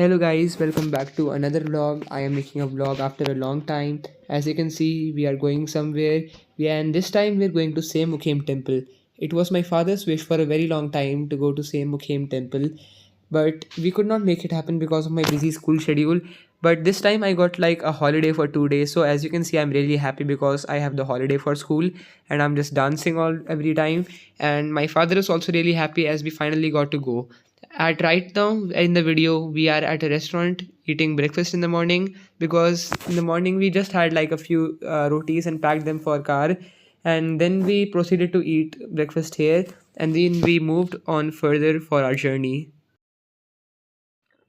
Hello guys, welcome back to another vlog. I am making a vlog after a long time. As you can see, we are going somewhere. And this time we are going to Same Mukhem temple. It was my father's wish for a very long time to go to Same Mukhem temple, but we could not make it happen because of my busy school schedule. But this time I got like a holiday for 2 days. So as you can see, I'm really happy because I have the holiday for school and I'm just dancing all every time. And my father is also really happy as we finally got to go. At right now in the video we are at a restaurant eating breakfast in the morning, because in the morning we just had like a few rotis and packed them for car, and then we proceeded to eat breakfast here, and then we moved on further for our journey.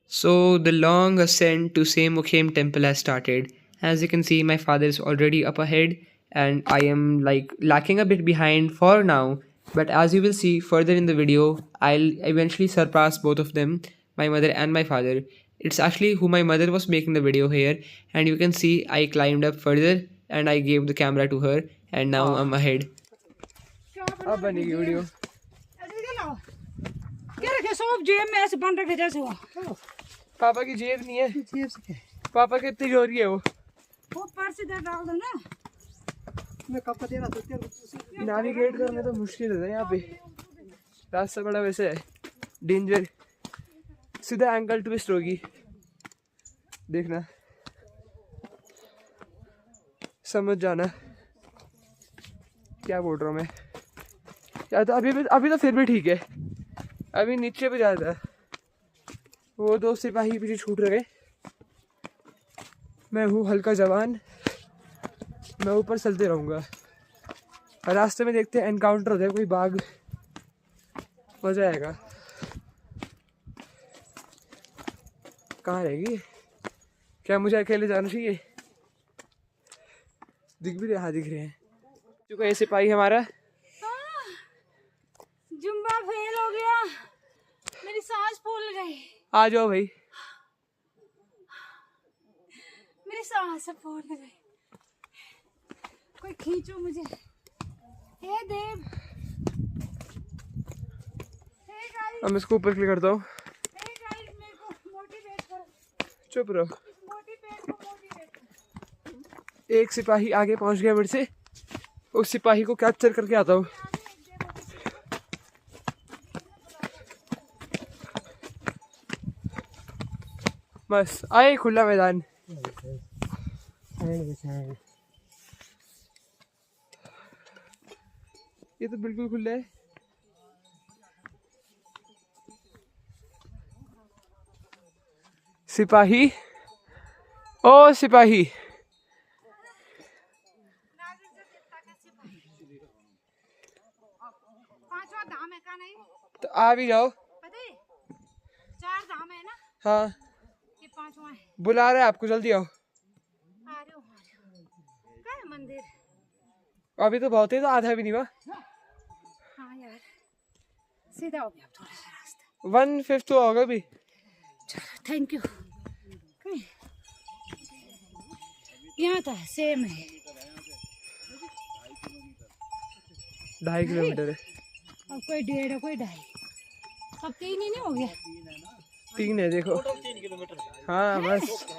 So the long ascent to Same Mukhem temple has started. As you can see, my father is already up ahead and I am like lacking a bit behind for now. But as you will see further in the video, I'll eventually surpass both of them, my mother and my father. It's actually who my mother was making the video here, and you can see I climbed up further and I gave the camera to her, and now I'm ahead. अब बनेगी video. क्या रखे सब जेब में ऐसे बन रखे जैसे वो पापा की जेब नहीं है। जेब से क्या? पापा की तिजोरी है वो पर्स इधर डाल दो ना। मैं कब का दे रहा था, नेविगेट करने तो मुश्किल है यहाँ पे, रास्ता बड़ा वैसे है डेंजर, सीधा एंकल ट्विस्ट होगी, देखना समझ जाना क्या बोल रहा हूँ मैं। या तो अभी तो फिर भी ठीक है, अभी नीचे पे जाता वो दो सिपाही पीछे छूट रहे, मैं हूँ हल्का जवान, मैं ऊपर चलते रहूँगा। रास्ते में देखते हैं एनकाउंटर होता है कोई बाघ, मजा आएगा। कहाँ रहेगी? क्या मुझे अकेले जाना चाहिए? दिख भी रहे, हाँ दिख रहे हैं। चुका ये सिपाही हमारा। जुम्बा फेल हो गया, मेरी सांस फूल गई। आ जाओ भाई, मेरी सांस फूल गई, कोई खींचो मुझे। हे देव, हे गाइस, अब मैं इसको ऊपर क्लिक करता हूँ। हे गाइस, मेरे को मोटिवेट करो। चुप रहो। मोटिवेट करो। एक सिपाही आगे पहुंच गया मेरे से, उस सिपाही को कैप्चर करके आता हूँ। बस आए खुला मैदान। ये तो बिल्कुल खुला है। सिपाही, ओ सिपाही, पांचवा धाम है का नहीं? तो आ भी जाओ। पता है 4 धाम है ना, हाँ ये 5वां है। बुला रहे हैं आपको, जल्दी आओ। आ रहे हो क्या है मंदिर? अभी तो बहुत है, तो आधा भी नहीं हुआ। हाँ यार, सीधा हो गया थोड़ा सा रास्ता। 1/5 तो होगा भी। चलो थैंक यू। यहाँ था सेम है, 2.5 किलोमीटर है। अब कोई 1.5 कोई 2.5, अब 3 ही नहीं हो गया? 3 है देखो। 3 किलोमीटर। हाँ मस्त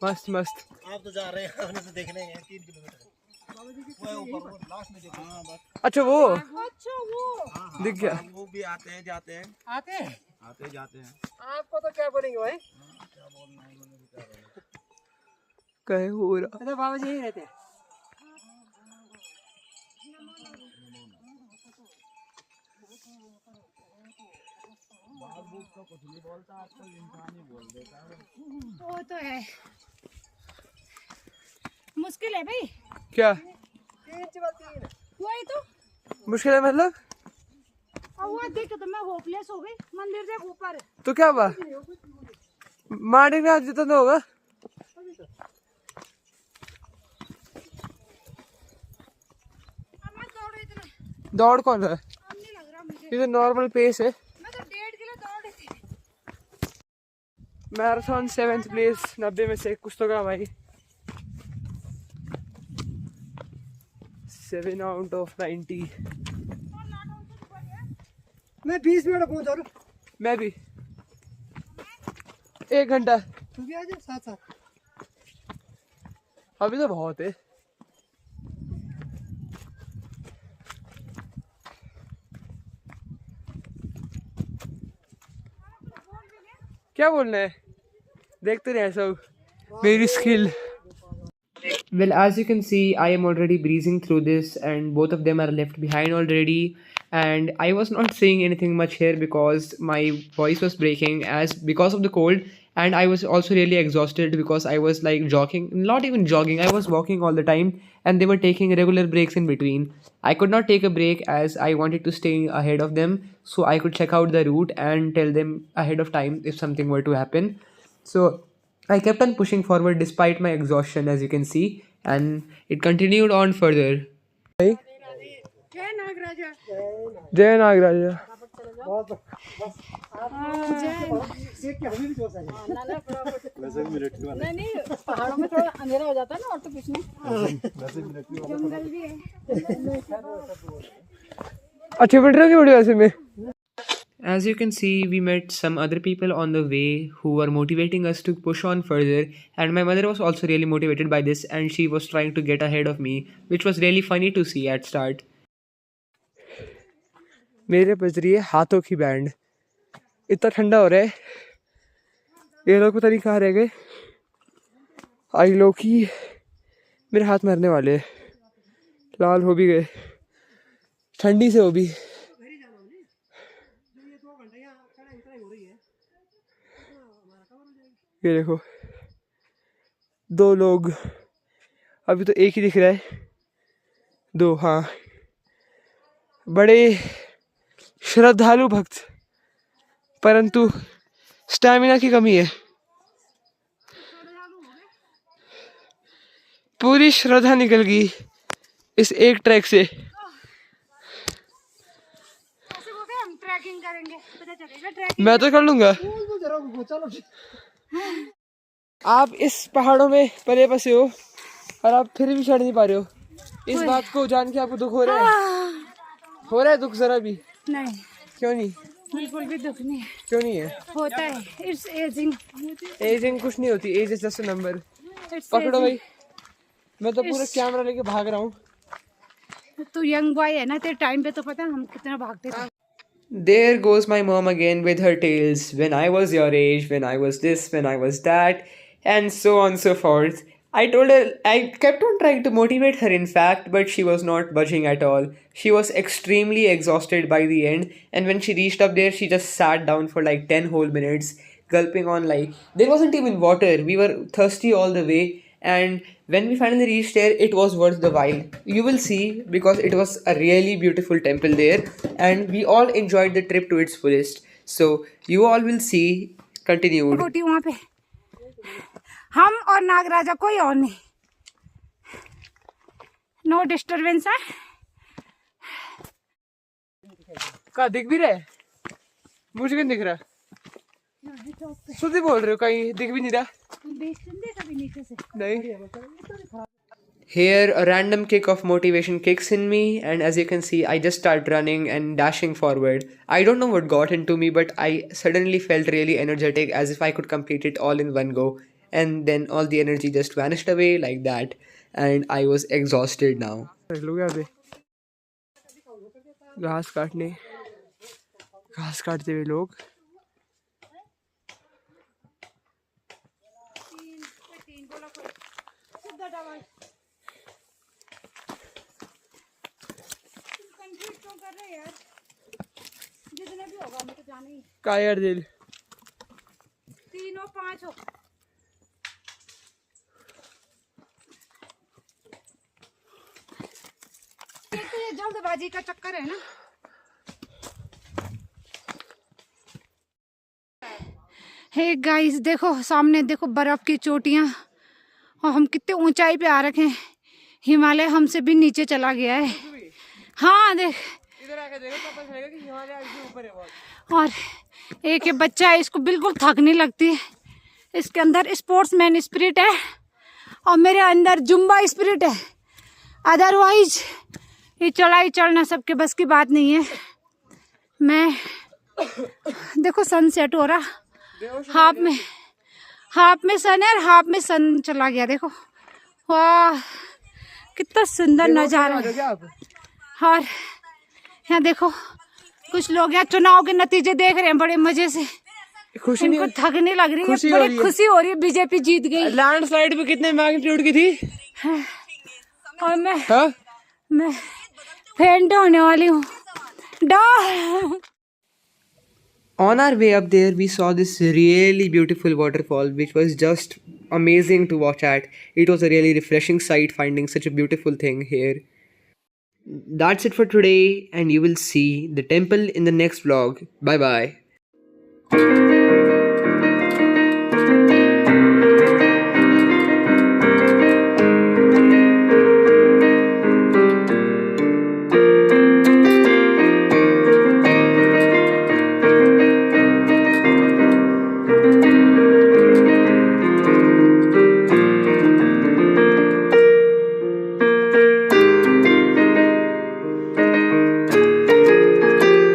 मस्त मस्त। आप तो जा रहे हैं, हमने तो देखने हैं 3 किलोमीटर। वो ऊपर वो लास्ट में देखो। हाँ बस। अच्छा वो वो दिख गया। वो भी आते हैं जाते हैं, आते जाते हैं। आपको तो क्या बोलेंगे भाई? कहे हो रहा? तो बाबा जी ही रहते हैं। वो तो है, मुश्किल है भाई। क्या वही तो मुश्किल है मतलब? अब वो देख तो मैं होपलेस हो गई। मंदिर देख ऊपर है। तो क्या हुआ? मारने में आज जितना तो होगा। अब मैं दौड़ इतना, दौड़ कौन है? अब नहीं लग रहा मुझे। ये तो नॉर्मल पेस है। मैं तो 1.5 किलो दौड़ रही थी। मैराथन 7th प्लेस, 90 में से कुछ तो कहा भाई। 7 out of 90। मैं 20 मिनट पहुंचा। मैं भी। 1 घंटा। तू भी आ जा साथ साथ। अभी तो बहुत है। क्या बोलना है, देखते रहे सब मेरी skill. Well, as you can see, I am already breezing through this, and both of them are left behind already. And I was not saying anything much here because my voice was breaking as because of the cold, and I was also really exhausted because I was like jogging, not even jogging, I was walking all the time, and they were taking regular breaks in between. I could not take a break as I wanted to stay ahead of them so I could check out the route and tell them ahead of time if something were to happen. So I kept on pushing forward despite my exhaustion, as you can see, and it continued on further. जय नागराजा। जय नागराजा। नहीं नहीं, पहाड़ों में थोड़ा अंधेरा हो जाता है ना, और तो कुछ नहीं, जंगल भी है। अच्छे बैठ रहे हो वैसे में। As you can see, we met some other people on the way who were motivating us to push on further, and my mother was also really motivated by this, and she was trying to get ahead of me, which was really funny to see at start. मेरे बज रही है हाथों की band, इतना ठंडा हो रहा है। ये लोग पता नहीं कहाँ रह गए। आई लोग की मेरे हाथ मरने वाले, लाल हो भी गए ठंडी से, वो भी। ये देखो 2 लोग, अभी तो एक ही दिख रहा है, 2, हाँ, बड़े श्रद्धालु भक्त, परंतु स्टैमिना की कमी है। पूरी श्रद्धा निकल गई इस एक ट्रैक से। हम ट्रैकिंग करेंगे, पता चलेगा ट्रैकिंग। मैं तो कर लूंगा। चलो आप इस पहाड़ों में पले बसे हो और आप फिर भी चढ़ नहीं पा रहे हो। इस बात को जान के आपको दुख हो रहा है? हो रहा है दुख जरा भी? नहीं, क्यों नहीं? बिल्कुल भी दुख नहीं है। क्यों नहीं है? होता है, इट्स एजिंग। एजिंग कुछ नहीं होती, age is just a number. पकड़ो भाई, मैं तो पूरा कैमरा लेके भाग रहा हूँ। तू यंग बॉय है ना, तेरे टाइम पे तो पता है हम कितना भागते थे। There goes my mom again with her tales. When I was your age, when I was this, when I was that, and so on and so forth. I told her, I kept on trying to motivate her, in fact, but she was not budging at all. She was extremely exhausted by the end, and when she reached up there, she just sat down for like 10 whole minutes, gulping on like, there wasn't even water. We were thirsty all the way, and when we finally reached there, it was worth the while. You will see, because it was a really beautiful temple there, and we all enjoyed the trip to its fullest. So you all will see continued. छोटी वहाँ पे हम और नागराजा, कोई और नहीं। No disturbance है। का दिख भी रहा है? मुझे क्यों दिख रहा? सुधी बोल रहे हो, कहीं दिख भी नहीं रहा? नहीं। Here a random kick of motivation kicks in me, and as you can see, I just start running and dashing forward. I don't know what got into me, but I suddenly felt really energetic, as if I could complete it all in one go, and then all the energy just vanished away like that, and I was exhausted now. लोग यहाँ पे घास काटते हुए लोग। कायर दिल 3 और 5 हो। एक तो ये जल्दबाजी का चक्कर है ना। हे गाइस, देखो सामने, देखो बर्फ की चोटियां, और हम कितने ऊंचाई पे आ रखे हैं। हिमालय हमसे भी नीचे चला गया है। हाँ देख, इधर आके देखो पता चलेगा कि हिमालय इसके ऊपर है बहुत। और एक ये बच्चा है, इसको बिल्कुल थक नहीं लगती। इसके अंदर स्पोर्ट्समैन स्पिरिट है और मेरे अंदर जुम्बा स्पिरिट है। अदरवाइज ये चढ़ाई चढ़ना सबके बस की बात नहीं है। मैं देखो सनसेट हो रहा, हाफ में हाफ में सन है और हाफ में सन चला गया। देखो वाह कितना सुंदर नजारा है। क्या आप? और यहाँ देखो कुछ लोग यहाँ चुनाव के नतीजे देख रहे हैं बड़े मजे से। खुशी इनको नहीं थक नहीं लग रही है, खुशी हो रही बड़ी है। खुशी हो रही है, बीजेपी जीत गई। लैंडस्लाइड पे कितने मैग्नीट्यूड की थी? और हाँ? मैं फेंट होने वाली हूँ। डा On our way up there, we saw this really beautiful waterfall, which was just amazing to watch at. It was a really refreshing sight finding such a beautiful thing here. That's it for today, and you will see the temple in the next vlog. Bye bye.